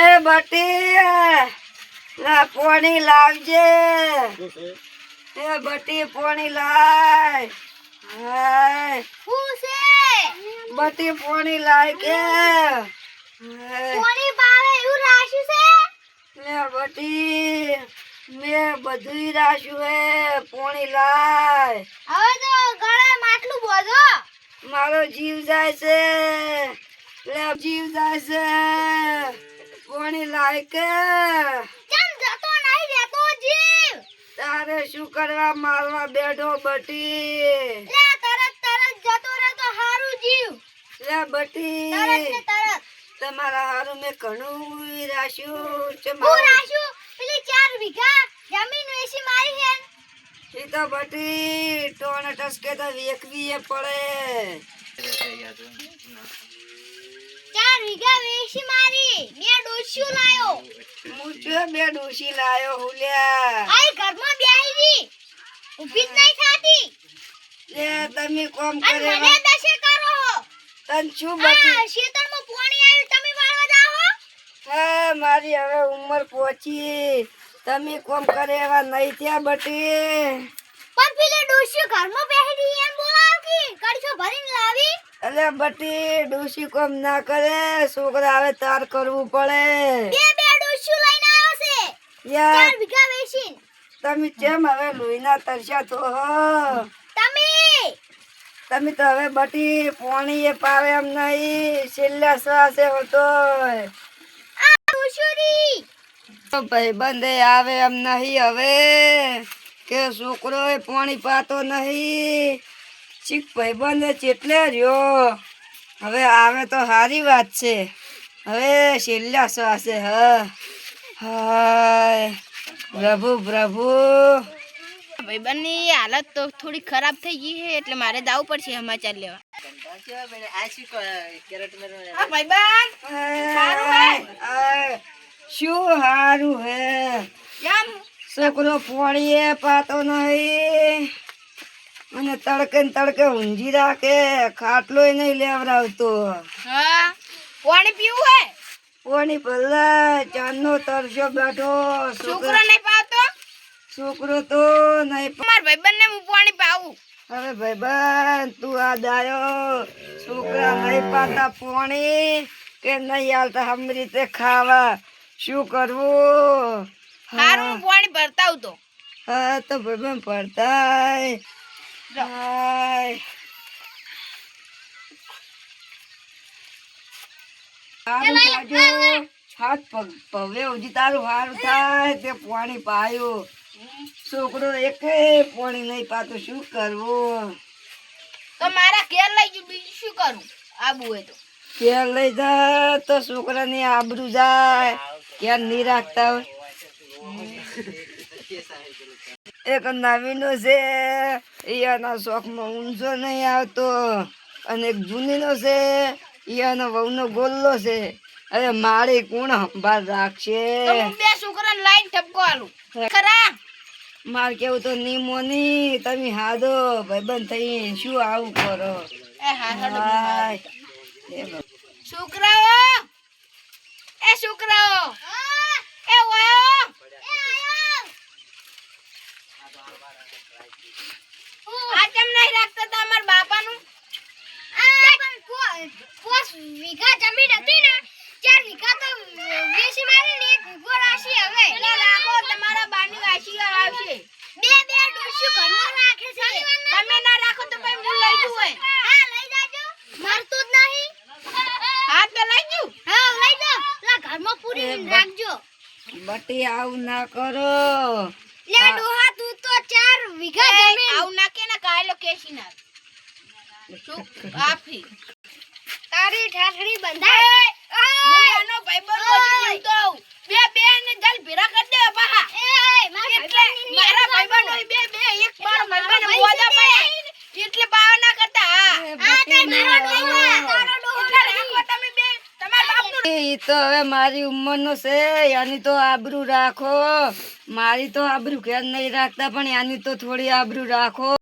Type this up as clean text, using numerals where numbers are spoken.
એ બટી લા પાણી લાવજે. એ બટી પાણી લાય. હાય હું છે બટી પાણી લાય કે. કોની પાવે એવું રાખ્યું છે? લે બટી મેં બધું રાખ્યું હે. પાણી લાય. હવે તો ગળે માટલું બોધો. મારો જીવ જાય છે. લે જીવ જાય છે. પાણી લાય કે. કેમ જતો નહીં રહેતો જીવ? તારે શું કરવા મારવા બેઠો બટી? લે તરત જતો રહે તો હારું જીવ. લે બટી તરત ને તરત. તમારા હારું મેં ઘણું રાખ્યું છે. હું રાખ્યું પેલી 4 વીઘા જમીન વેચી મારી હે. ઈ તો બટી ટોને ટસકે તો વેકવીએ પડે. 4 વીઘા વેચી મારી. બે ડોસ્યું લાયો. હું જો બે ડોશી લાયો હુલ્યા. આઈ ઘરમાં બેહી રી. ઊભી જ નહીં થાતી. લે તમે કોમ અને કરે મને દશે કરો હો. તન શું બટી? આ ખેતરમાં પાણી આવ્યું તમે વાળવા જાઓ? હા મારી હવે ઉંમર પહોંચી. તમે કોમ કરે એવા નહીં થયા બટી. પણ પેલી ડોસ્યું ઘરમાં બેહી રી એમ બોલાવ કે કડછો ભરીને લાવી. અલે બટી ડોશી કોમ ના કરે. છોકરા આવે તાર કરવું પડે. બે ડોસ્યું લઈને આવ્યો છે. યાર 4 વીઘા વેચીને. તમે કેમ હવે લોહીના તરસ્યા થો હો? તમે તો હવે બટી પાણી એ પાવે એમ નહીં. છેલ્લા શ્વાસે હતો આ ડોસ્યુરી ભાઈબંધે આવે એમ નહીં હવે. કે છોકરો એ પાણી પાતો નહીં. ચીક ભાઈબંધે ચેટલે રહ્યો. હવે આવે તો સારી વાત છે. હવે છેલ્લા શ્વાસે હાય પ્રભુ પ્રભુ. ભાઈબંધની હાલત તો થોડી ખરાબ થઈ ગઈ છે એટલે મારે જવું પડશે સમાચાર લેવા. શું હારું હે? કેમ? છોકરો પાણીએ પાતો નહીં. અને તડકે ને તડકે ઊંઝી રાખે. ખાટલોય નહીં લેવડાવતો. હા પાણી પીવું હે? પાણી ભલા ચાંદનો તરસ્યો બેઠો. છોકરો નહીં પાવતો? છોકરો તો નહીં. મારા ભાઈબંધને હું પાણી પાવું. હવે ભાઈબંધ તું આ દાયો. છોકરા નહીં પાતા પાણી કે નહીં હાલતા હમ રીતે ખાવા. શું કરવું? હારું હું પાણી ભરતા આવું તો. હા તો ભાઈબંધ પડતાય. હાય હારું થાજો. હાથ પગે ઉજી તારું હારું થાય તે પાણી પાયું. છોકરો એકે પાણી નહીં પાતું. શું કરવું? તો મારા ઘેર લઈ જઉં. બીજું શું કરું? આબુ હોય તો ઘેર લઈ જા તો છોકરાની આબરૂ જાય. ઘેર નહીં રાખતા હોય. એક નવીનો છે એના શોખમાં ઊંચો નહીં આવતો. અને એક જૂનીનો છે એનો વહુનો ગોલ્લો છે. હવે મારે કોણ સંભાળ રાખશે? તો હું બે છોકરાને લાઈન ઠપકો આલું ખરા. માર કેવું તો નીમોની તમે હાદો ભાઈબંધ થઈ શું આવું કરો? એ હારું હાય. છોકરાઓ એ છોકરાઓ એ ઓયો આ કેમ નહીં રાખતા તમારા બાપાનું? પોસ વીઘા જમીન હતી ને 4 વીઘા તો વેચી મારી ને 1 વીઘો રાશી હવે એટલે રાખો. તમારા બાની રાશી આવશે. બે ડોસ્યું ઘરમાં રાખે છે. તમે ના રાખો તો ભાઈ હું લઈ જઉં હોય. હા લઈ જાજો. મારતો જ નહીં. હા તો લઈ જઉં. હા લઈ જાઓ. લા ઘરમાં પૂરી રાખજો. બટી આવું ના કરો. લે ડોહા તું તો 4 વીઘા જમીન આવું નાખે ને કાયલો કેસી ના શું આફી તારી ઠાઠડી બંધાય. હું એનો ભાઈબંધ ઓજી તો બે ને જલ ભેરા કરી દે પાહા. એટલે મારા ભાઈબંધ હોય બે એક મારો ભાઈબંધ મોજા પડે એટલે બાવા ના કરતા. હા તે મારો ડોહા તારો ડોહો રાખો તમે બે તમારા બાપનું. ઈ તો હવે મારી ઉંમરનો છે. એની તો આબરૂ રાખો. મારી તો આબરૂ ઘેર નહીં રાખતા પણ એની તો થોડી આબરૂ રાખો.